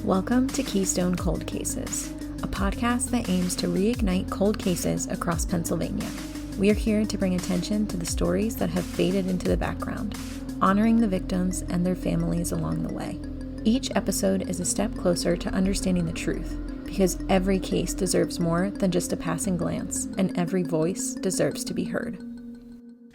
Welcome to Keystone Cold Cases, a podcast that aims to reignite cold cases across Pennsylvania. We are here to bring attention to the stories that have faded into the background, honoring the victims and their families along the way. Each episode is a step closer to understanding the truth, because every case deserves more than just a passing glance, and every voice deserves to be heard.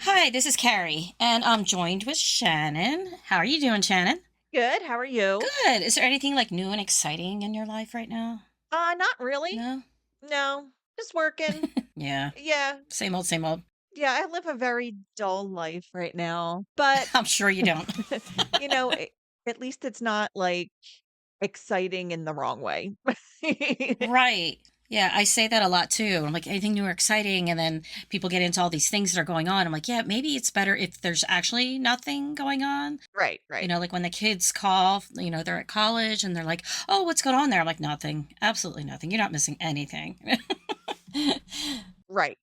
Hi, this is Carrie, and I'm joined with Shannon. How are you doing, Shannon? Good. How are you? Good. Is there anything new and exciting in your life right now? Not really. No? No, just working. Yeah. Yeah. Same old, same old. Yeah, I live a very dull life right now, but I'm sure you don't. you know, at least it's not exciting in the wrong way. Right. Yeah, I say that a lot too. I'm like, anything new or exciting? And then people get into all these things that are going on. I'm like, yeah, maybe it's better if there's actually nothing going on. Right. Like when the kids call, they're at college and they're like, oh, what's going on there? I'm like, nothing. Absolutely nothing. You're not missing anything. Right.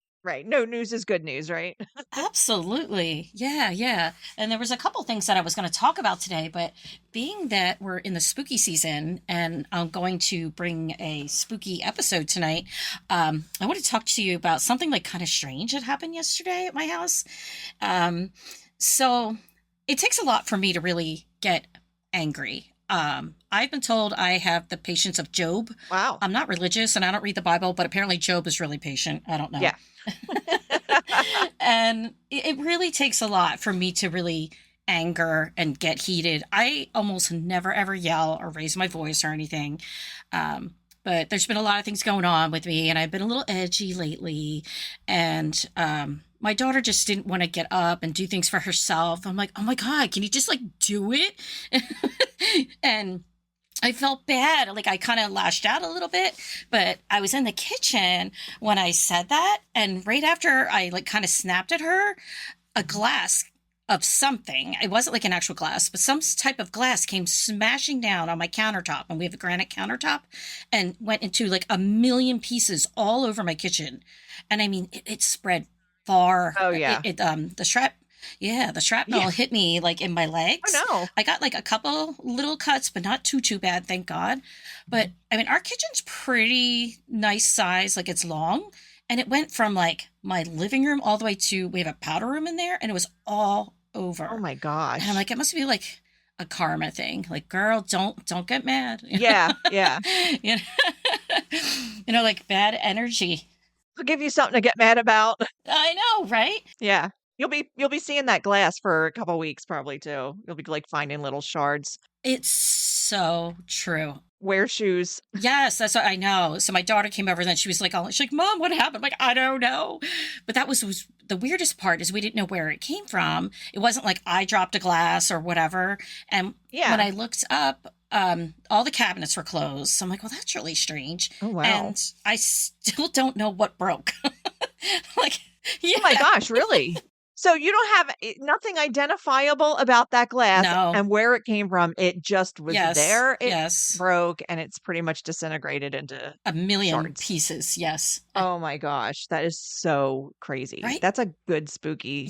No news is good news, right? Absolutely. Yeah. And there was a couple things that I was going to talk about today, but being that we're in the spooky season and I'm going to bring a spooky episode tonight, I want to talk to you about something kind of strange that happened yesterday at my house. So it takes a lot for me to really get angry. I've been told I have the patience of Job. Wow. I'm not religious and I don't read the Bible, but apparently Job is really patient. I don't know. Yeah. And it really takes a lot for me to really anger and get heated. I almost never ever yell or raise my voice or anything. But there's been a lot of things going on with me and I've been a little edgy lately. And my daughter just didn't want to get up and do things for herself. I'm like, oh my God, can you just do it? And I felt bad. I kind of lashed out a little bit, but I was in the kitchen when I said that. And right after I kind of snapped at her, a glass of something, it wasn't an actual glass, but some type of glass came smashing down on my countertop. And we have a granite countertop and went into a million pieces all over my kitchen. And I mean, it spread far. Oh yeah. The shrapnel hit me in my legs. Oh no. I got a couple little cuts, but not too bad, thank God. But I mean, our kitchen's pretty nice size, it's long. And it went from my living room all the way to, we have a powder room in there, and it was all over. Oh my gosh. And I'm it must be a karma thing. Girl, don't get mad. Yeah. Bad energy. I'll give you something to get mad about. I know, right? Yeah. You'll be seeing that glass for a couple weeks probably too. You'll be finding little shards. It's so true. Wear shoes. Yes, that's what I know. So my daughter came over and then she was she's like, Mom, what happened? I'm I don't know. But that was the weirdest part is we didn't know where it came from. It wasn't I dropped a glass or whatever. And when I looked up, all the cabinets were closed. So I'm well, that's really strange. Oh, wow. And I still don't know what broke. Yeah. Oh my gosh, really? So you don't have nothing identifiable about that glass and where it came from. It just was there. It broke and it's pretty much disintegrated into a million shards. Pieces. Yes. Oh my gosh. That is so crazy. Right? That's a good spooky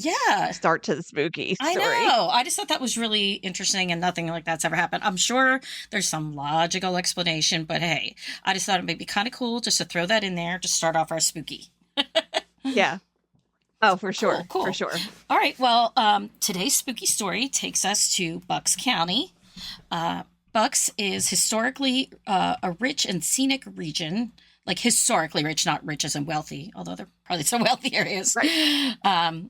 start to the spooky story. I know. I just thought that was really interesting and nothing like that's ever happened. I'm sure there's some logical explanation, but hey, I just thought it might be kind of cool just to throw that in there to start off our spooky. Yeah. Oh, for sure. Cool. For sure. All right. Well, today's spooky story takes us to Bucks County. Bucks is historically a rich and scenic region, historically rich, not rich as in wealthy, although there are probably some wealthy areas. Right. I'm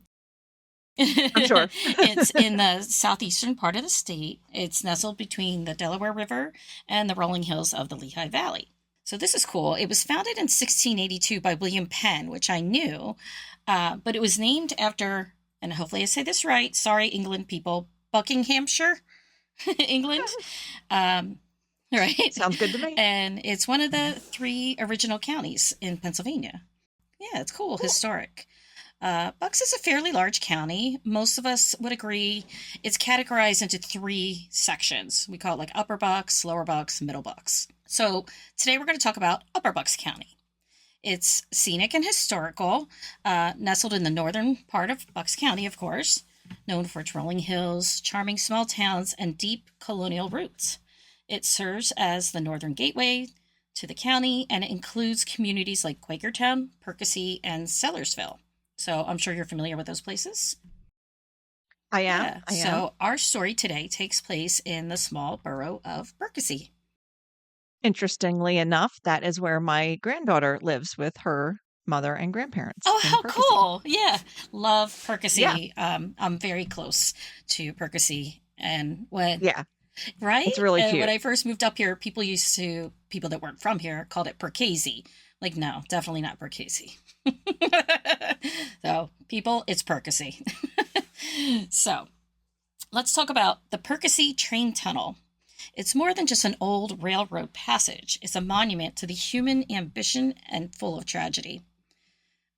sure. It's in the southeastern part of the state. It's nestled between the Delaware River and the rolling hills of the Lehigh Valley. So this is cool. It was founded in 1682 by William Penn, which I knew. But it was named after, and hopefully I say this right, sorry, England people, Buckinghamshire, England. Right? Sounds good to me. And it's one of the 3 original counties in Pennsylvania. Yeah, it's cool. Historic. Bucks is a fairly large county. Most of us would agree it's categorized into 3 sections. We call it Upper Bucks, Lower Bucks, Middle Bucks. So today we're going to talk about Upper Bucks County. It's scenic and historical, nestled in the northern part of Bucks County, of course, known for its rolling hills, charming small towns, and deep colonial roots. It serves as the northern gateway to the county, and it includes communities like Quakertown, Perkasie, and Sellersville. So I'm sure you're familiar with those places. I am. Yeah. So our story today takes place in the small borough of Perkasie. Interestingly enough, that is where my granddaughter lives with her mother and grandparents. Oh, how cool. Yeah. Love Perkasie. Yeah. I'm very close to Perkasie. And when... Yeah. Right? It's really cute. When I first moved up here, people that weren't from here called it Perkasie. Like, no, definitely not Perkasie. So, people, it's Perkasie. So, let's talk about the Perkasie Train Tunnel. It's more than just an old railroad passage. It's a monument to the human ambition and full of tragedy.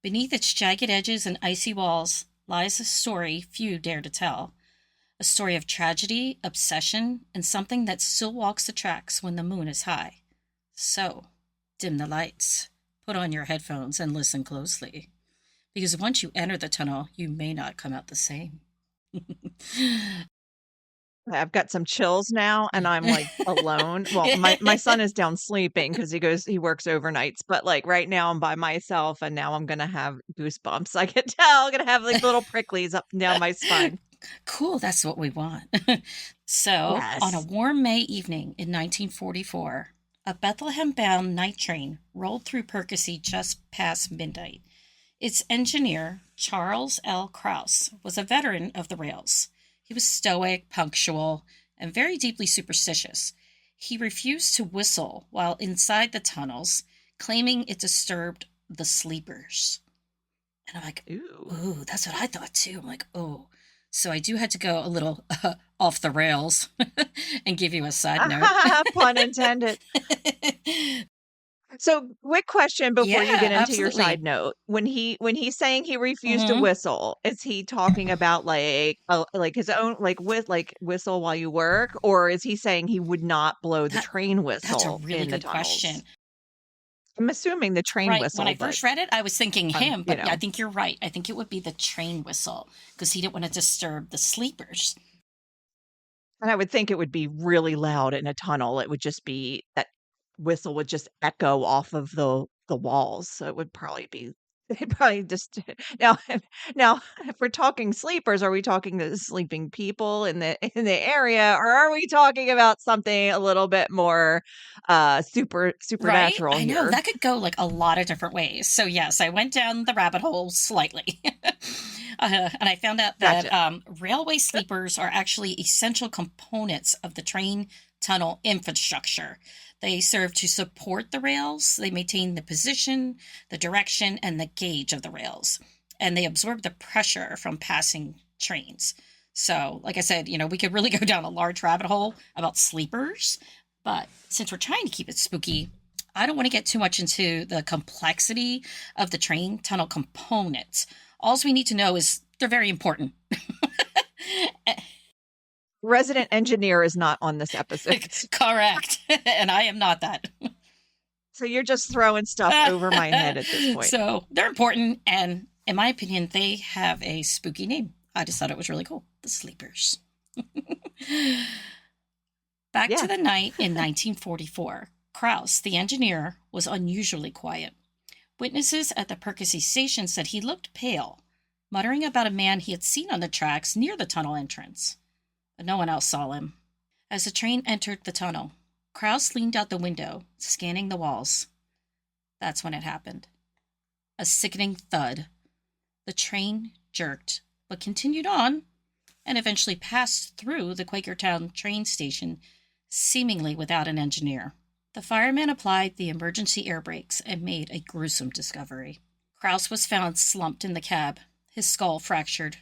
Beneath its jagged edges and icy walls lies a story few dare to tell. A story of tragedy, obsession, and something that still walks the tracks when the moon is high. So, dim the lights, put on your headphones, and listen closely. Because once you enter the tunnel, you may not come out the same. I've got some chills now, and I'm like alone. Well, my son is down sleeping because he works overnights, but like right now I'm by myself, and now I'm gonna have goosebumps. I can tell I'm gonna have like little pricklies up and down my spine. Cool, that's what we want. So, yes. On a warm May evening in 1944, a Bethlehem-bound night train rolled through Perkasie just past midnight. Its engineer, Charles L. Krause, was a veteran of the rails. He was stoic, punctual, and very deeply superstitious. He refused to whistle while inside the tunnels, claiming it disturbed the sleepers. And I'm like, ooh, that's what I thought too. I'm like, oh. So I do have to go a little off the rails and give you a side note. Pun intended. So, quick question before you get into your side note. When he's saying he refused to whistle, is he talking about like his own whistle while you work, or is he saying he would not blow the train whistle? That's a really good question. I'm assuming the train whistle. When I first read it, I was thinking him, but I think you're right. I think it would be the train whistle because he didn't want to disturb the sleepers. And I would think it would be really loud in a tunnel. It would just be that whistle would just echo off of the walls. So it would probably be just now if we're talking sleepers, are we talking the sleeping people in the area, or are we talking about something a little bit more supernatural? Right? I know that could go like a lot of different ways. So yes, I went down the rabbit hole slightly. And I found out that railway sleepers are actually essential components of the train tunnel infrastructure. They serve to support the rails. They maintain the position, the direction, and the gauge of the rails. And they absorb the pressure from passing trains. So, like I said, we could really go down a large rabbit hole about sleepers. But since we're trying to keep it spooky, I don't want to get too much into the complexity of the train tunnel components. All we need to know is they're very important. Resident engineer is not on this episode. Correct. And I am not that. So you're just throwing stuff over my head at this point. So they're important. And in my opinion, they have a spooky name. I just thought it was really cool. The Sleepers. Back to the night in 1944. Krause, the engineer, was unusually quiet. Witnesses at the Perkasie station said he looked pale, muttering about a man he had seen on the tracks near the tunnel entrance. But no one else saw him. As the train entered the tunnel, Krause leaned out the window, scanning the walls. That's when it happened. A sickening thud. The train jerked, but continued on, and eventually passed through the Quakertown train station, seemingly without an engineer. The firemen applied the emergency air brakes and made a gruesome discovery. Krause was found slumped in the cab, his skull fractured.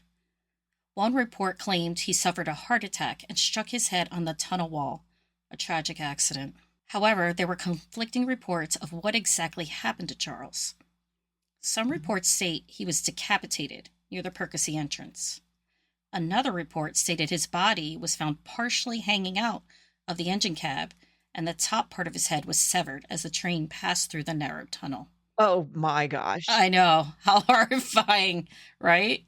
One report claimed he suffered a heart attack and struck his head on the tunnel wall, a tragic accident. However, there were conflicting reports of what exactly happened to Charles. Some reports state he was decapitated near the Perkasie entrance. Another report stated his body was found partially hanging out of the engine cab, and the top part of his head was severed as the train passed through the narrow tunnel. Oh my gosh. I know. How horrifying, right?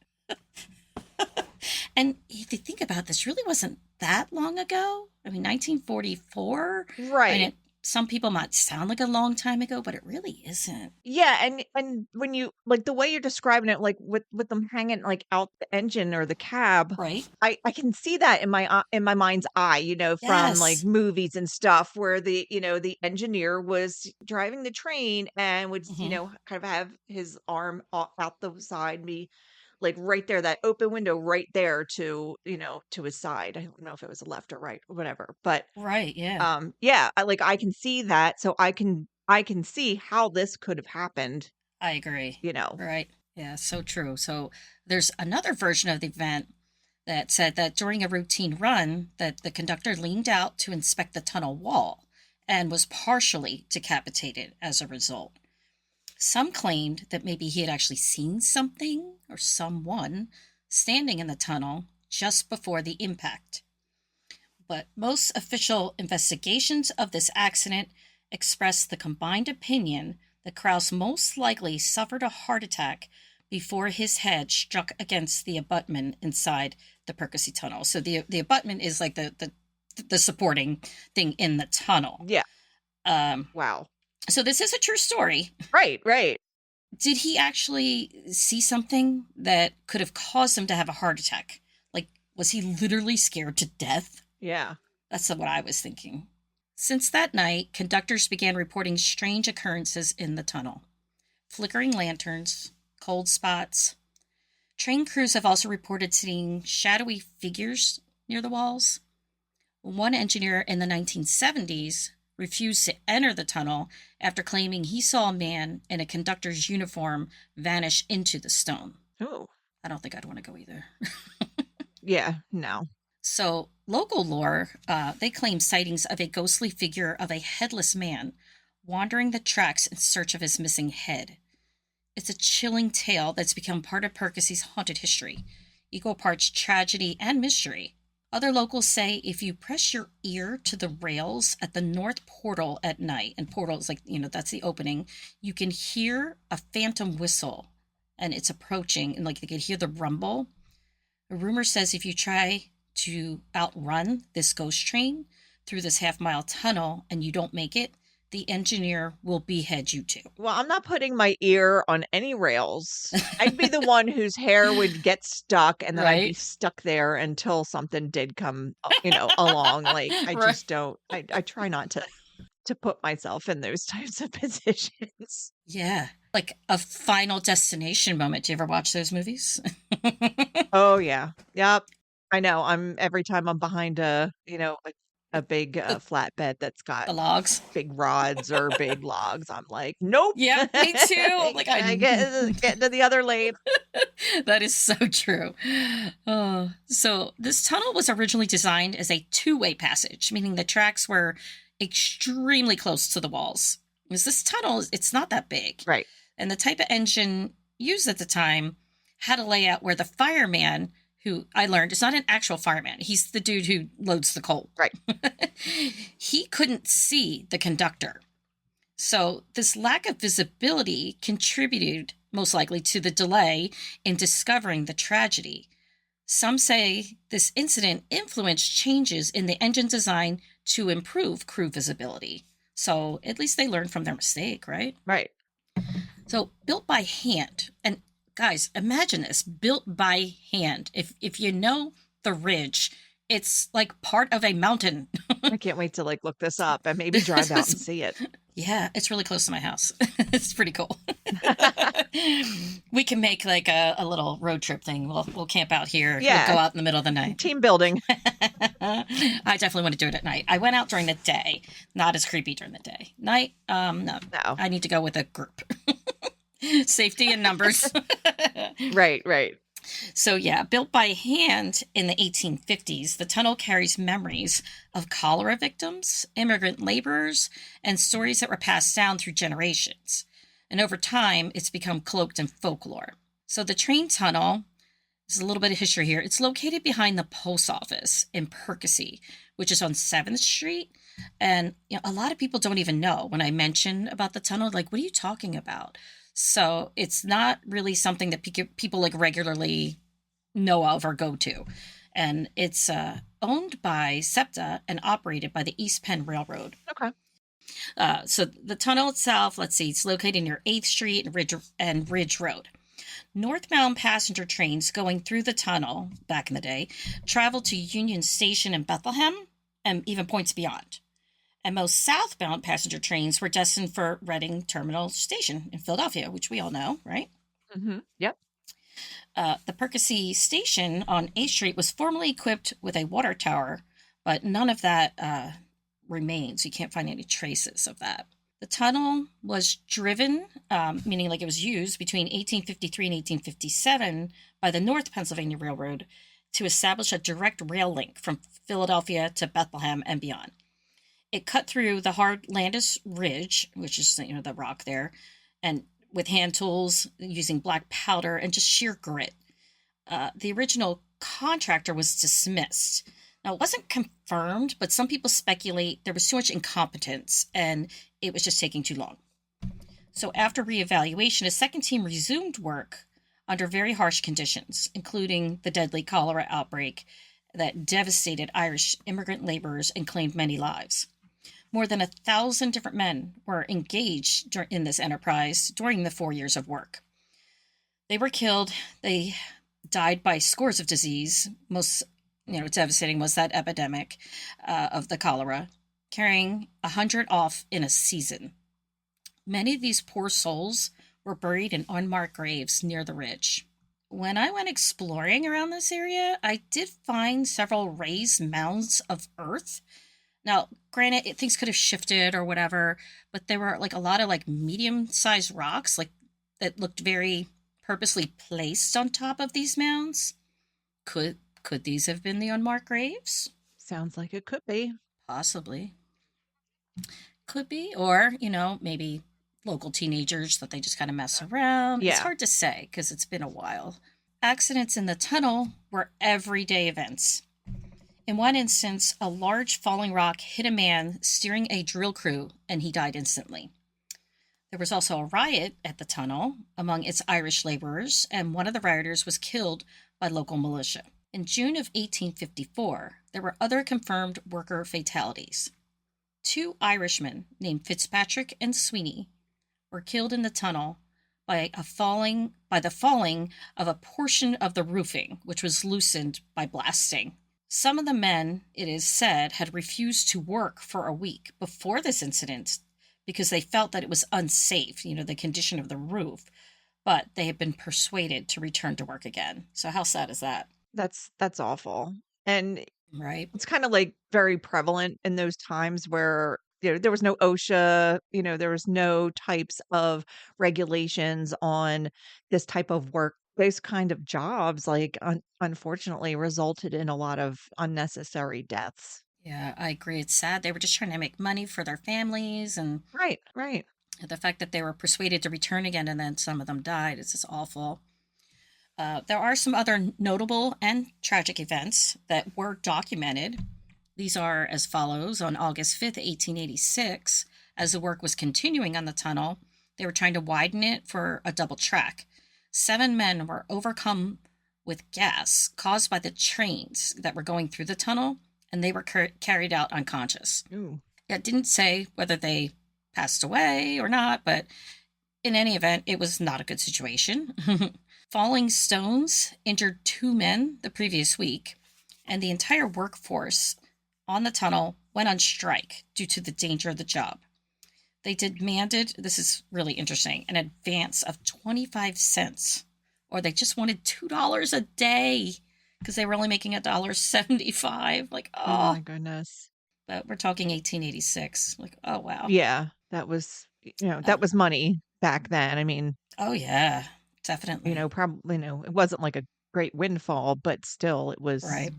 And if you think about this, really wasn't that long ago. I mean, 1944. I mean, Right. some people might sound like a long time ago, but it really isn't. Yeah, and when you like the way you're describing it, like with them hanging like out the engine or the cab, Right? I can see that in my mind's eye, from like Yes. movies and stuff where the engineer was driving the train and would, Hmm. kind of have his arm out the side, be like right there, that open window right there to his side. I don't know if it was a left or right or whatever, but Right. Yeah. yeah, I can see that, so I can see how this could have happened, I agree. you know. Right. Yeah. So true. So there's another version of the event that said that during a routine run that the conductor leaned out to inspect the tunnel wall and was partially decapitated as a result. Some claimed that maybe he had actually seen something or someone standing in the tunnel just before the impact. But most official investigations of this accident express the combined opinion that Krauss most likely suffered a heart attack before his head struck against the abutment inside the Perkasie tunnel. So the abutment is like the supporting thing in the tunnel. Yeah. Um, Wow. so this is a true story. Right, right. Did he actually see something that could have caused him to have a heart attack? Like, was he literally scared to death? Yeah. That's what I was thinking. Since that night, conductors began reporting strange occurrences in the tunnel: flickering lanterns, cold spots. Train crews have also reported seeing shadowy figures near the walls. One engineer in the 1970s refused to enter the tunnel after claiming he saw a man in a conductor's uniform vanish into the stone. Oh. I don't think I'd want to go either. Yeah, no. So, local lore, they claim sightings of a ghostly figure of a headless man wandering the tracks in search of his missing head. It's a chilling tale that's become part of Perkasie's haunted history, equal parts tragedy and mystery. Other locals say if you press your ear to the rails at the north portal at night, and portal is like, that's the opening, you can hear a phantom whistle and it's approaching, and like you can hear the rumble. A rumor says if you try to outrun this ghost train through this half-mile tunnel and you don't make it, the engineer will behead you too. Well, I'm not putting my ear on any rails. I'd be the one whose hair would get stuck, and then I'd be Right? stuck there until something did come, along. Like, I Right. just don't I try not to put myself in those types of positions. Yeah. Like a Final Destination moment. Do you ever watch those movies? Oh, yeah. Yep. I know. Every time I'm behind a big, the, flatbed that's got the logs. big rods or big logs, I'm like, "Nope." Yeah, me too. I'm like, I get into the other lane. That is so true. So this tunnel was originally designed as a two-way passage, meaning the tracks were extremely close to the walls. Because this tunnel, it's not that big. Right. And the type of engine used at the time had a layout where the fireman, who I learned is not an actual fireman, he's the dude who loads the coal. Right. He couldn't see the conductor. So this lack of visibility contributed most likely to the delay in discovering the tragedy. Some say this incident influenced changes in the engine design to improve crew visibility. So at least they learned from their mistake, right? Right. So built by hand, and guys, imagine this, built by hand. If you know the ridge, it's like part of a mountain. I can't wait to look this up and maybe drive out and see it. Yeah, it's really close to my house. It's pretty cool. We can make like a little road trip thing. We'll camp out here. Yeah. We'll go out in the middle of the night. Team building. I definitely want to do it at night. I went out during the day. Not as creepy during the day. Night, no. No. I need to go with a group. Safety in numbers. Right. So yeah, built by hand in the 1850s, the tunnel carries memories of cholera victims, immigrant laborers, and stories that were passed down through generations. And over time, it's become cloaked in folklore. So the train tunnel, there's a little bit of history here. It's located behind the post office in Perkasie, which is on 7th Street. And a lot of people don't even know when I mention about the tunnel, like, what are you talking about? So it's not really something that people like regularly know of or go to. And it's owned by SEPTA and operated by the East Penn Railroad. Okay. So the tunnel itself, let's see, it's located near 8th Street and Ridge Road. Northbound passenger trains going through the tunnel back in the day traveled to Union Station in Bethlehem and even points beyond. And most southbound passenger trains were destined for Reading Terminal Station in Philadelphia, which we all know, right? Mm-hmm. Yep. The Perkasie Station on 8th Street was formerly equipped with a water tower, but none of that remains. You can't find any traces of that. The tunnel was driven, meaning like it was used between 1853 and 1857 by the North Pennsylvania Railroad to establish a direct rail link from Philadelphia to Bethlehem and beyond. It cut through the hard Landis Ridge, which is, the rock there, and with hand tools using black powder and just sheer grit. The original contractor was dismissed. Now, it wasn't confirmed, but some people speculate there was too much incompetence and it was just taking too long. So after reevaluation, a second team resumed work under very harsh conditions, including the deadly cholera outbreak that devastated Irish immigrant laborers and claimed many lives. More than 1,000 different men were engaged in this enterprise during the 4 years of work. They were killed. They died by scores of disease. Most devastating was that epidemic of the cholera, carrying 100 off in a season. Many of these poor souls were buried in unmarked graves near the ridge. When I went exploring around this area, I did find several raised mounds of earth. Now, granted, things could have shifted or whatever, but there were like a lot of like medium-sized rocks like that looked very purposely placed on top of these mounds. Could these have been the unmarked graves? Sounds like it could be. Possibly. Could be. Or, maybe local teenagers that they just kind of mess around. Yeah. It's hard to say because it's been a while. Accidents in the tunnel were everyday events. In one instance, a large falling rock hit a man steering a drill crew and he died instantly. There was also a riot at the tunnel among its Irish laborers, and one of the rioters was killed by local militia. In June of 1854, there were other confirmed worker fatalities. 2 Irishmen named Fitzpatrick and Sweeney were killed in the tunnel by the falling of a portion of the roofing, which was loosened by blasting. Some of the men, it is said, had refused to work for a week before this incident because they felt that it was unsafe, the condition of the roof, but they had been persuaded to return to work again. So how sad is that? That's awful. And Right. it's kind of like very prevalent in those times where there was no OSHA, there was no types of regulations on this type of work. Those kind of jobs, like unfortunately, resulted in a lot of unnecessary deaths. Yeah, I agree. It's sad. They were just trying to make money for their families, and Right, right. the fact that they were persuaded to return again and then some of them died is just awful. There are some other notable and tragic events that were documented. These are as follows. On August 5th, 1886, as the work was continuing on the tunnel, they were trying to widen it for a double track. 7 men were overcome with gas caused by the trains that were going through the tunnel, and they were carried out unconscious. Ooh. It didn't say whether they passed away or not, but in any event, it was not a good situation. Falling stones injured 2 men the previous week, and the entire workforce on the tunnel went on strike due to the danger of the job. They demanded, this is really interesting, an advance of 25 cents, or they just wanted $2 a day because they were only making $1.75. Like, Oh my goodness. But we're talking 1886. Like, oh, wow. Yeah, that was that was money back then. I mean, Oh, yeah, definitely. probably, it wasn't like a great windfall, but still it was, Right.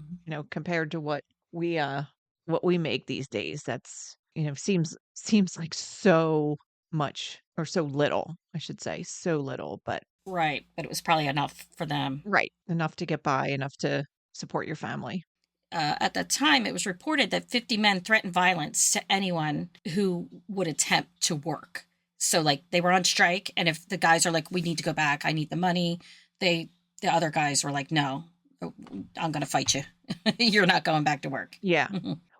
compared to what we make these days, that's, seems like so much or so little, I should say, so little, but Right. But it was probably enough for them. right, enough to get by, enough to support your family. At that time, it was reported that 50 men threatened violence to anyone who would attempt to work. So, like, they were on strike, and if the guys are like, "We need to go back. I need the money," the other guys were like, "No, oh, I'm going to fight you. You're not going back to work. Yeah.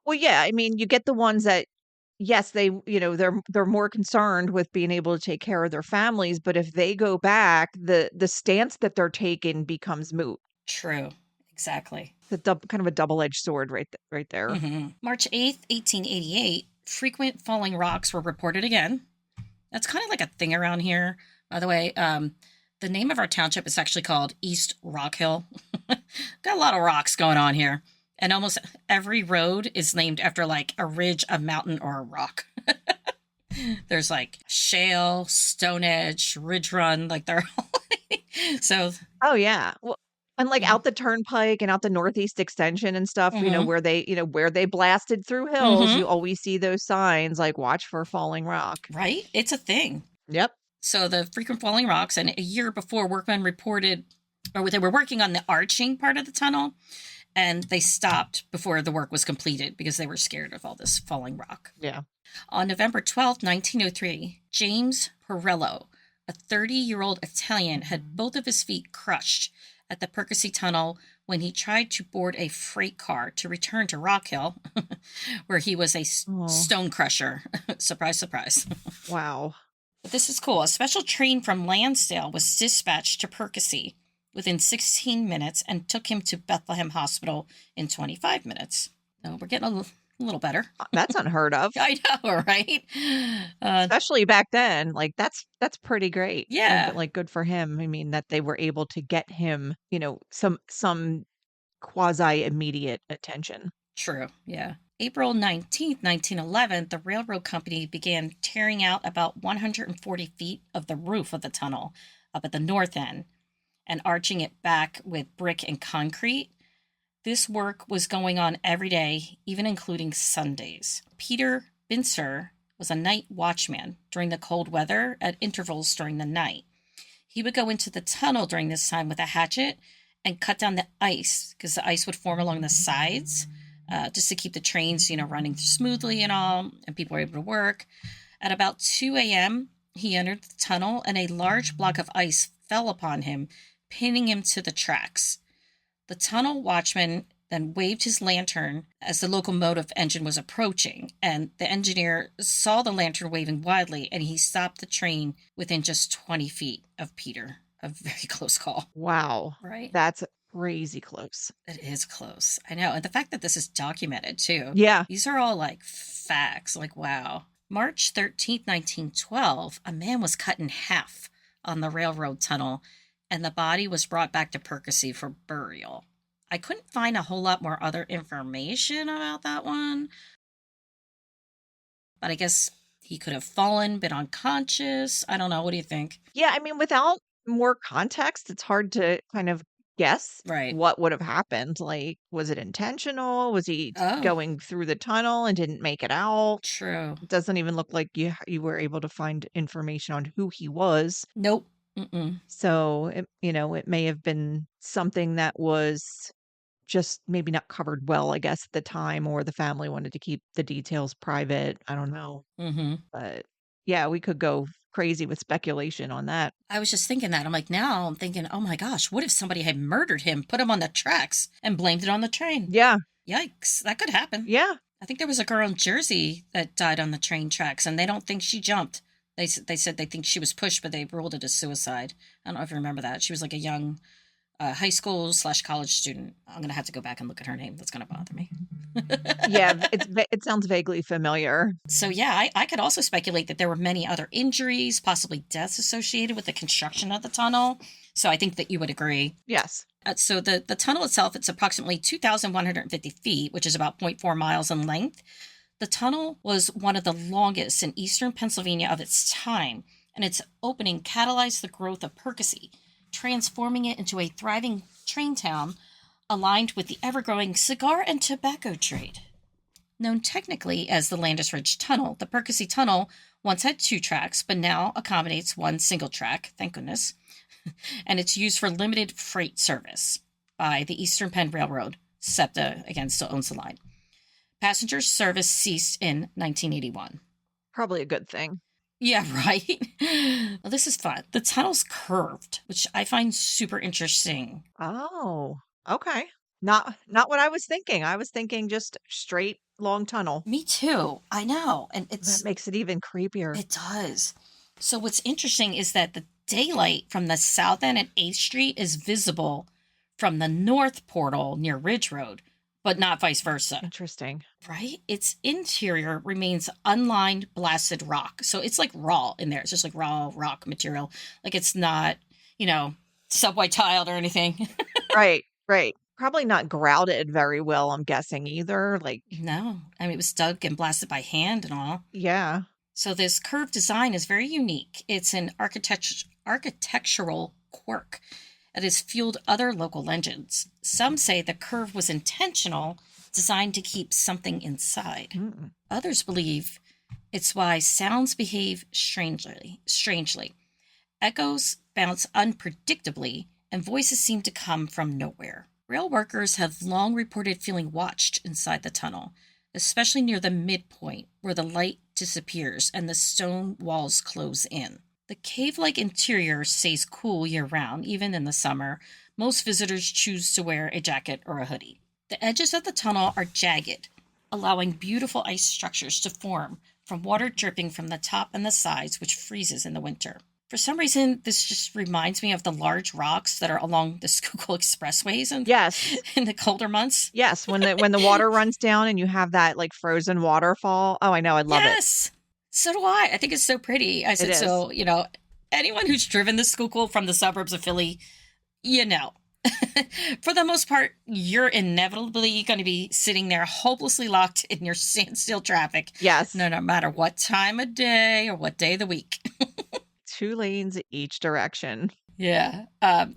Well, yeah, I mean, you get the ones that, yes, they're more concerned with being able to take care of their families, but if they go back, the stance that they're taking becomes moot. True. Exactly. Kind of a double-edged sword right there. March 8th, 1888, frequent falling rocks were reported again. That's kind of like a thing around here. By the way, the name of our township is actually called East Rock Hill. Got a lot of rocks going on here. And almost every road is named after like a ridge, a mountain, or a rock. There's like Shale, Stone Edge, Ridge Run, like they're all so. Oh yeah. Well, and like out the turnpike and out the Northeast Extension and stuff, where they blasted through hills, you always see those signs like watch for falling rock. Right? It's a thing. Yep. So the frequent falling rocks, and a year before, workmen reported, or they were working on the arching part of the tunnel, and they stopped before the work was completed because they were scared of all this falling rock. Yeah. On November 12th, 1903, James Perello, a 30-year-old Italian, had both of his feet crushed at the Perkasie Tunnel when he tried to board a freight car to return to Rock Hill, where he was a stone crusher. Surprise, surprise. Wow. But this is cool. A special train from Lansdale was dispatched to Perkasie within 16 minutes and took him to Bethlehem Hospital in 25 minutes. So we're getting a little better. That's unheard of. I know, right? Especially back then. Like that's pretty great. Yeah. Like good for him. I mean, that they were able to get him, some quasi immediate attention. True. Yeah. April 19th, 1911, the railroad company began tearing out about 140 feet of the roof of the tunnel up at the north end and arching it back with brick and concrete. This work was going on every day, even including Sundays. Peter Bincer was a night watchman during the cold weather at intervals during the night. He would go into the tunnel during this time with a hatchet and cut down the ice because the ice would form along the sides just to keep the trains, running smoothly and all, and people were able to work. At about 2 a.m., he entered the tunnel and a large block of ice fell upon him, pinning him to the tracks. The tunnel watchman then waved his lantern as the locomotive engine was approaching, and the engineer saw the lantern waving wildly, and he stopped the train within just 20 feet of Peter. A very close call. Wow. Right? That's crazy close. It is close. I know. And the fact that this is documented, too. Yeah. These are all like facts. Like, wow. March 13th, 1912, a man was cut in half on the railroad tunnel, and the body was brought back to Perkasie for burial. I couldn't find a whole lot more other information about that one. But I guess he could have fallen, been unconscious. I don't know. What do you think? Yeah, I mean, without more context, it's hard to kind of guess what would have happened. Like, was it intentional? Was he going through the tunnel and didn't make it out? True. It doesn't even look like you were able to find information on who he was. Nope. Mm-mm. So, it may have been something that was just maybe not covered well, I guess, at the time, or the family wanted to keep the details private. I don't know. But yeah, we could go crazy with speculation on that. I was just thinking that. Now I'm thinking, oh my gosh, what if somebody had murdered him, put him on the tracks, and blamed it on the train? Yeah. Yikes. That could happen. Yeah. I think there was a girl in Jersey that died on the train tracks, and they don't think she jumped. They said they think she was pushed, but they ruled it as suicide. I don't know if you remember that. She was like a young high school/college student. I'm going to have to go back and look at her name. That's going to bother me. Yeah, it sounds vaguely familiar. So yeah, I could also speculate that there were many other injuries, possibly deaths associated with the construction of the tunnel. So I think that you would agree. Yes. So the tunnel itself, it's approximately 2,150 feet, which is about 0.4 miles in length. The tunnel was one of the longest in eastern Pennsylvania of its time, and its opening catalyzed the growth of Perkasie, transforming it into a thriving train town aligned with the ever-growing cigar and tobacco trade. Known technically as the Landis Ridge Tunnel, the Perkasie Tunnel once had 2 tracks, but now accommodates 1 single track, thank goodness, and it's used for limited freight service by the Eastern Penn Railroad. SEPTA, again, still owns the line. Passenger service ceased in 1981. Probably a good thing. Yeah, right? Well, this is fun. The tunnel's curved, which I find super interesting. Oh. Okay. Not what I was thinking. I was thinking just straight long tunnel. Me too. I know. And That makes it even creepier. it does. So what's interesting is that the daylight from the south end at 8th Street is visible from the north portal near Ridge Road, but not vice versa. Interesting. Right? Its interior remains unlined blasted rock. So it's like raw in there. It's just like raw rock material. Like it's not, subway tiled or anything. Right, right. Probably not grouted very well, I'm guessing either. Like, No. I mean, it was dug and blasted by hand and all. yeah. So this curved design is very unique. It's an architectural quirk that has fueled other local legends. Some say the curve was intentional, designed to keep something inside. Mm. Others believe it's why sounds behave strangely. Echoes bounce unpredictably, and voices seem to come from nowhere. Rail workers have long reported feeling watched inside the tunnel, especially near the midpoint where the light disappears and the stone walls close in. The cave-like interior stays cool year-round, even in the summer. Most visitors choose to wear a jacket or a hoodie. The edges of the tunnel are jagged, allowing beautiful ice structures to form from water dripping from the top and the sides, which freezes in the winter. For some reason, this just reminds me of the large rocks that are along the Schuylkill Expressways Yes. in the colder months. Yes, when the water runs down and you have that, like, frozen waterfall. Oh, I know, I love it. Yes. So do I. I think it's so pretty. I It said, is. so, anyone who's driven the Schuylkill from the suburbs of Philly, for the most part, you're inevitably going to be sitting there hopelessly locked in your standstill traffic. Yes. No matter what time of day or what day of the week. 2 lanes each direction. Yeah.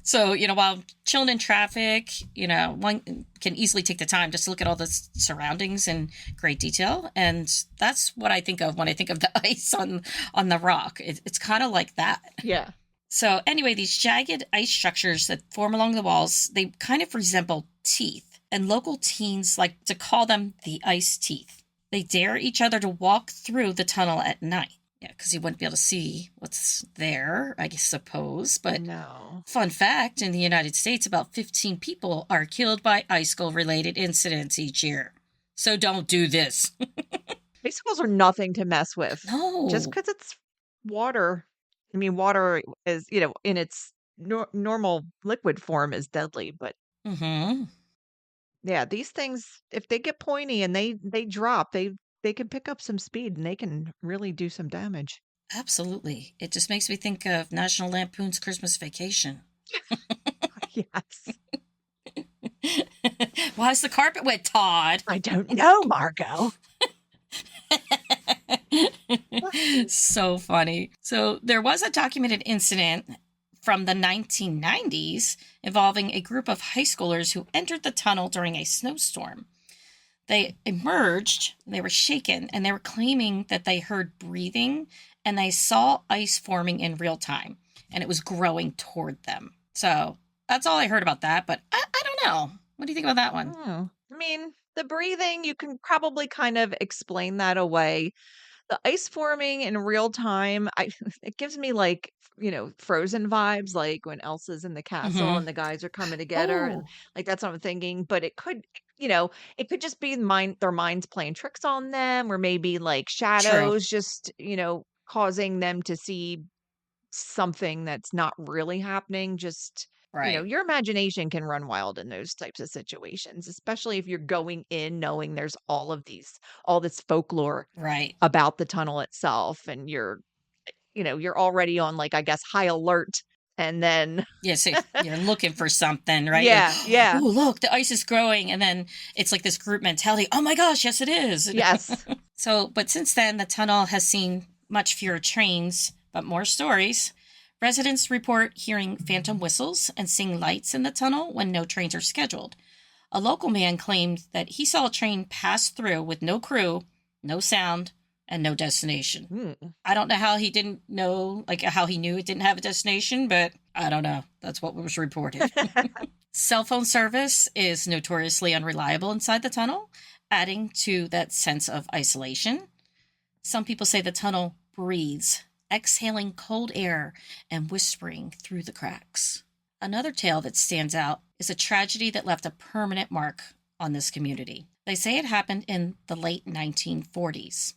So, while chilling in traffic, one can easily take the time just to look at all the surroundings in great detail. And that's what I think of when I think of the ice on the rock. It's kind of like that. Yeah. So anyway, these jagged ice structures that form along the walls, they kind of resemble teeth. And local teens like to call them the ice teeth. They dare each other to walk through the tunnel at night. Yeah, because you wouldn't be able to see what's there, I suppose. But No. fun fact, in the United States, about 15 people are killed by icicle-related incidents each year. So don't do this. Icicles are nothing to mess with. No. Just because it's water. I mean, water is, in its normal liquid form is deadly, but Mm-hmm. yeah, these things, if they get pointy and they drop, they can pick up some speed and they can really do some damage. Absolutely. It just makes me think of National Lampoon's Christmas Vacation. Yes. Why is the carpet wet, Todd? I don't know, Margot. So funny. So there was a documented incident from the 1990s involving a group of high schoolers who entered the tunnel during a snowstorm. They emerged, they were shaken, and they were claiming that they heard breathing and they saw ice forming in real time, and it was growing toward them. So that's all I heard about that, but I don't know. What do you think about that one? I mean, the breathing, you can probably kind of explain that away. The ice forming in real time, it gives me like, Frozen vibes, like when Elsa's in the castle and the guys are coming together and Oh, like that's what I'm thinking. But it could just be their minds playing tricks on them, or maybe like true. shadows just, causing them to see something that's not really happening. Just, Right. your imagination can run wild in those types of situations, especially if you're going in knowing there's all this folklore Right. about the tunnel itself, and you're already on, like, I guess, high alert, and then Yeah, so you're looking for something, right? You're like, yeah, yeah, oh, look, the ice is growing. And then it's like this group mentality. Oh my gosh, yes, it is. yes. So, but since then, the tunnel has seen much fewer trains, but more stories. Residents report hearing phantom whistles and seeing lights in the tunnel when no trains are scheduled. A local man claimed that he saw a train pass through with no crew, no sound, and no destination. Hmm. I don't know how he didn't know, like how he knew it didn't have a destination, but I don't know. That's what was reported. Cell phone service is notoriously unreliable inside the tunnel, adding to that sense of isolation. Some people say the tunnel breathes, exhaling cold air and whispering through the cracks. Another tale that stands out is a tragedy that left a permanent mark on this community. They say it happened in the late 1940s.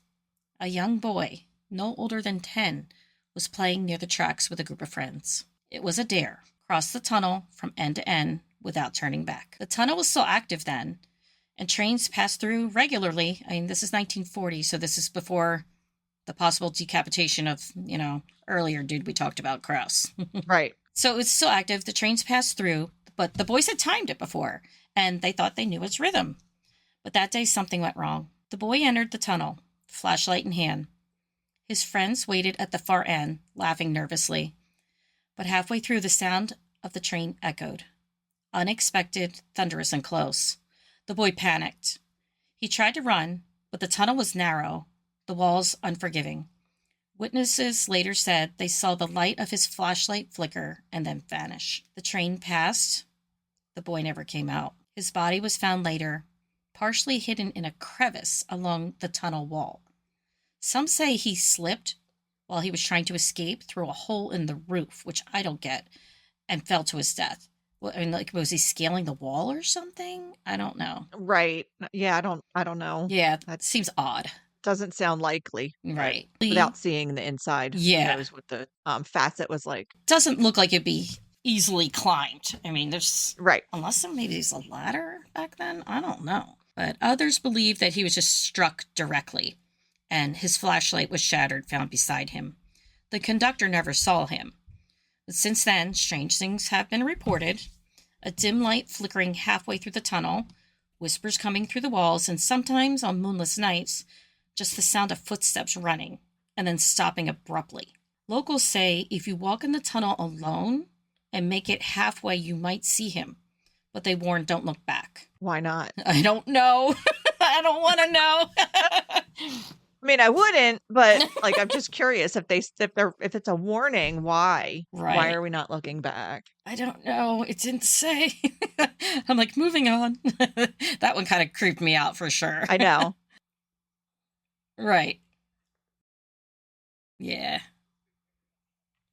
A young boy, no older than 10, was playing near the tracks with a group of friends. It was a dare, cross the tunnel from end to end without turning back. The tunnel was still active then, and trains passed through regularly. I mean, this is 1940, so this is before the possible decapitation of, earlier dude we talked about, Kraus. Right. So it was still active. The trains passed through, but the boys had timed it before, and they thought they knew its rhythm. But that day, something went wrong. The boy entered the tunnel, flashlight in hand. His friends waited at the far end, laughing nervously. But halfway through, the sound of the train echoed. Unexpected, thunderous, and close. The boy panicked. He tried to run, but the tunnel was narrow, the walls unforgiving. Witnesses later said they saw the light of his flashlight flicker and then vanish. The train passed. The boy never came out. His body was found later, partially hidden in a crevice along the tunnel wall. Some say he slipped while he was trying to escape through a hole in the roof, which I don't get, and fell to his death. Was he scaling the wall or something? I don't know. Right. Yeah, I don't know. Yeah, That that seems odd. doesn't sound likely. Right. Without seeing the inside. Yeah. Who knows what the facet was like. Doesn't look like it'd be easily climbed. I mean, there's... Right. Unless maybe there's a ladder back then? I don't know. But others believe that he was just struck directly, and his flashlight was shattered, found beside him. The conductor never saw him. But since then, strange things have been reported. A dim light flickering halfway through the tunnel, whispers coming through the walls, and sometimes on moonless nights, just the sound of footsteps running and then stopping abruptly. Locals say if you walk in the tunnel alone and make it halfway, you might see him, but they warn don't look back. Why not? I don't know. I don't want to know. I mean, I wouldn't, but like, I'm just curious if it's a warning, why? Right. Why are we not looking back? I don't know. It didn't say. I'm like, moving on. That one kind of creeped me out for sure. I know. Right. Yeah.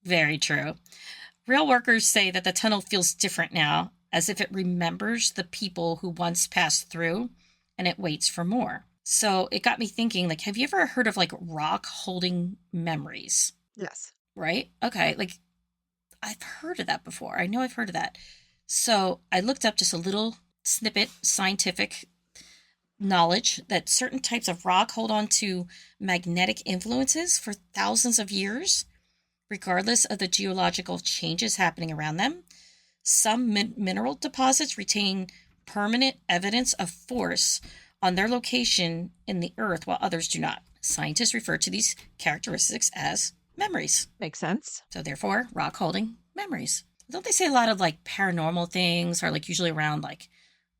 Very true. Rail workers say that the tunnel feels different now, as if it remembers the people who once passed through, and it waits for more. So it got me thinking, like, have you ever heard of, like, rock holding memories? Yes. Right? Okay. Like, I've heard of that before. I know I've heard of that. So I looked up just a little snippet, scientific knowledge, that certain types of rock hold on to magnetic influences for thousands of years, regardless of the geological changes happening around them. Some mineral deposits retain permanent evidence of force on their location in the earth, while others do not. Scientists refer to these characteristics as memories. Makes sense. So therefore, rock holding memories. Don't they say a lot of like paranormal things are like usually around like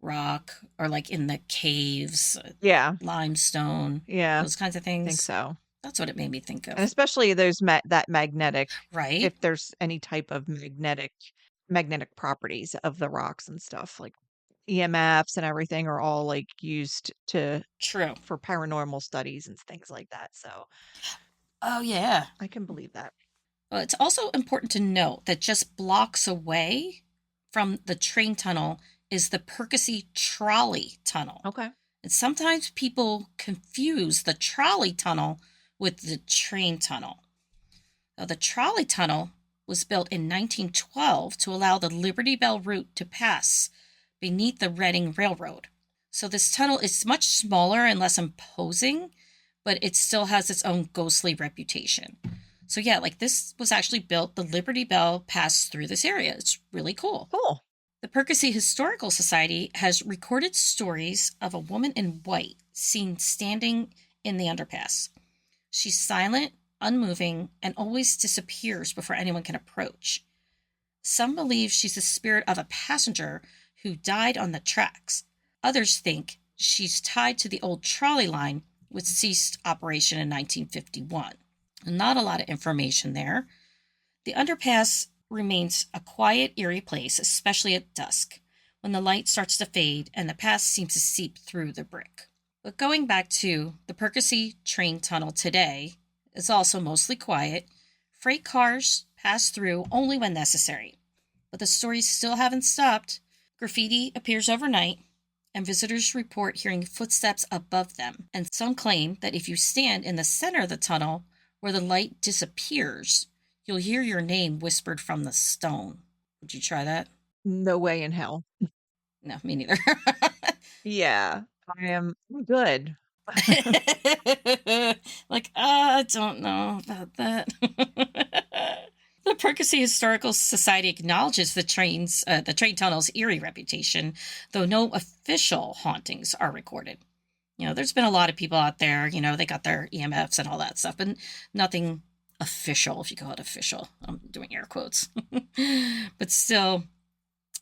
rock or like in the caves, Yeah. limestone, Yeah. those kinds of things? I think so. That's what it made me think of. And especially those that magnetic, Right? if there's any type of magnetic properties of the rocks and stuff, like EMFs and everything are all like used True. for paranormal studies and things like that. So Oh, yeah. I can believe that. Well, it's also important to note that just blocks away from the train tunnel is the Perkasie Trolley Tunnel. Okay. And sometimes people confuse the trolley tunnel with the train tunnel. Now, the trolley tunnel was built in 1912 to allow the Liberty Bell route to pass beneath the Reading Railroad. So this tunnel is much smaller and less imposing, but it still has its own ghostly reputation. So yeah, like this was actually built, the Liberty Bell passed through this area. It's really cool. Cool. The Perkasie Historical Society has recorded stories of a woman in white seen standing in the underpass. She's silent, unmoving, and always disappears before anyone can approach. Some believe she's the spirit of a passenger who died on the tracks. Others think she's tied to the old trolley line, which ceased operation in 1951. Not a lot of information there. The underpass remains a quiet, eerie place, especially at dusk, when the light starts to fade and the pass seems to seep through the brick. But going back to the Perkasie Train Tunnel today, it's also mostly quiet. Freight cars pass through only when necessary. But the stories still haven't stopped. Graffiti appears overnight, and visitors report hearing footsteps above them, and some claim that if you stand in the center of the tunnel where the light disappears, you'll hear your name whispered from the stone. Would you try that? No way in hell. No, me neither. Yeah, I'm good. Like, I don't know about that. The Perkasie Historical Society acknowledges the train tunnel's eerie reputation, though no official hauntings are recorded. There's been a lot of people out there, they got their EMFs and all that stuff, but nothing official, if you call it official. I'm doing air quotes. But still,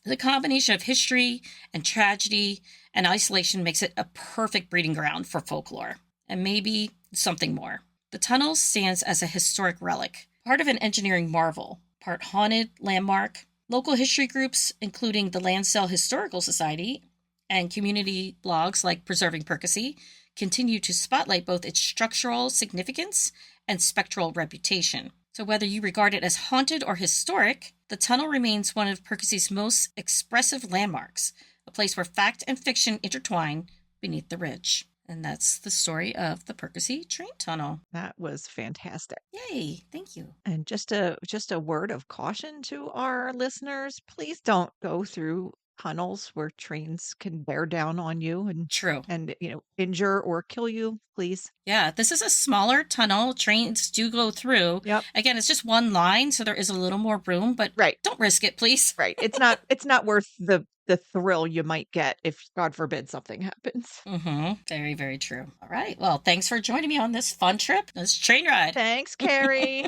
the combination of history and tragedy and isolation makes it a perfect breeding ground for folklore, and maybe something more. The tunnel stands as a historic relic, part of an engineering marvel, part haunted landmark. Local history groups, including the Lansdale Historical Society and community blogs like Preserving Perkasie, continue to spotlight both its structural significance and spectral reputation. So whether you regard it as haunted or historic, the tunnel remains one of Perkasie's most expressive landmarks, a place where fact and fiction intertwine beneath the ridge. And that's the story of the Perkasie Train Tunnel. That was fantastic. Yay, thank you. And just a word of caution to our listeners, please don't go through tunnels where trains can bear down on you True. and injure or kill you, please. Yeah, this is a smaller tunnel. Trains do go through. Yep. Again, it's just one line, so there is a little more room, but Right. don't risk it, please. Right. It's not worth the thrill you might get if, God forbid, something happens. Mm-hmm. Very, very true. All right. Well, thanks for joining me on this fun trip, this train ride. Thanks, Carrie.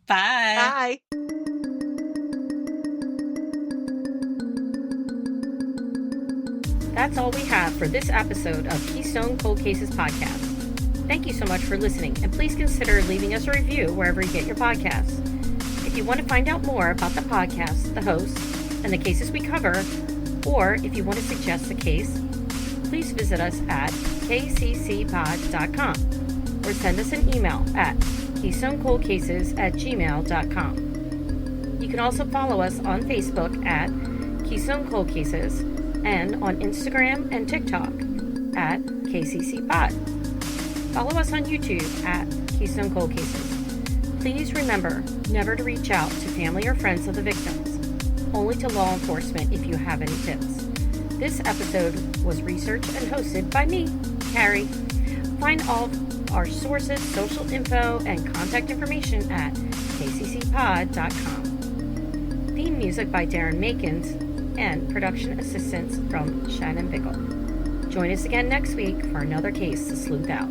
Bye. Bye. That's all we have for this episode of Keystone Cold Cases podcast. Thank you so much for listening, and please consider leaving us a review wherever you get your podcasts. If you want to find out more about the podcast, the hosts, and the cases we cover, or if you want to suggest a case, please visit us at kccpod.com or send us an email at keystonecoldcases@gmail.com. You can also follow us on Facebook at Keystone Cold Cases and on Instagram and TikTok at KCCPod. Follow us on YouTube at Keystone Cold Cases. Please remember never to reach out to family or friends of the victims, only to law enforcement if you have any tips. This episode was researched and hosted by me, Carrie. Find all of our sources, social info, and contact information at kccpod.com. Theme music by Darren Makins, and production assistance from Shannon Bickle. Join us again next week for another case to sleuth out.